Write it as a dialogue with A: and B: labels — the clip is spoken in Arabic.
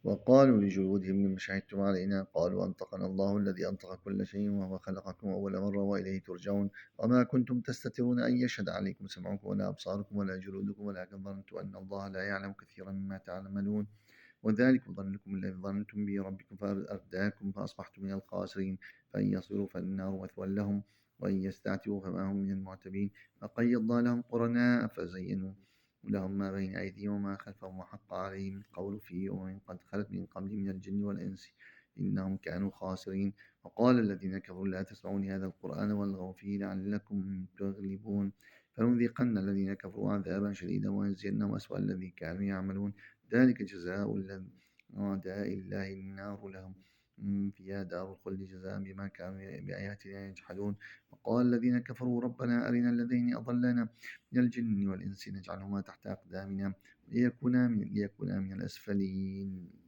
A: وقالوا لجلودهم لم شهدتم علينا قالوا أنطقنا الله الذي أنطق كل شيء وهو خلقكم أول مرة وإليه ترجعون وما كنتم تستترون أن يشهد عليكم سمعكم ولا أبصاركم ولا جلودكم ولكن ظننتم أن الله لا يعلم كثيرا مما تعملون وذلك ظنكم الذي ظننتم به ربكم فأرداكم فأصبحتم من الخاسرين فإن يصبروا فالنار مثوى لهم وإن يستعتبوا فما هم من المعتبين فقيضنا لهم قرناء فزينوا لهم ما بين أيديهم وما خلفهم وحق عليهم القول في أمم قد خلت من قبل من الجن والإنس إنهم كانوا خاسرين وقال الذين كفروا لا تسمعوا لهذا القرآن والغوا فيه لعلكم تغلبون فنذيقن الذين كفروا عذابا شديدا ونجزينهم أسوأ الذي كانوا يعملون ذلك جزاء أعداء الله النار لهم فيها دار الخلد جزاء بما كانوا بآياتنا يجحدون وقال الذين كفروا ربنا أرنا الذين أضلنا من الجن والإنس نجعلهما تحت أقدامنا ليكونا من الأسفلين.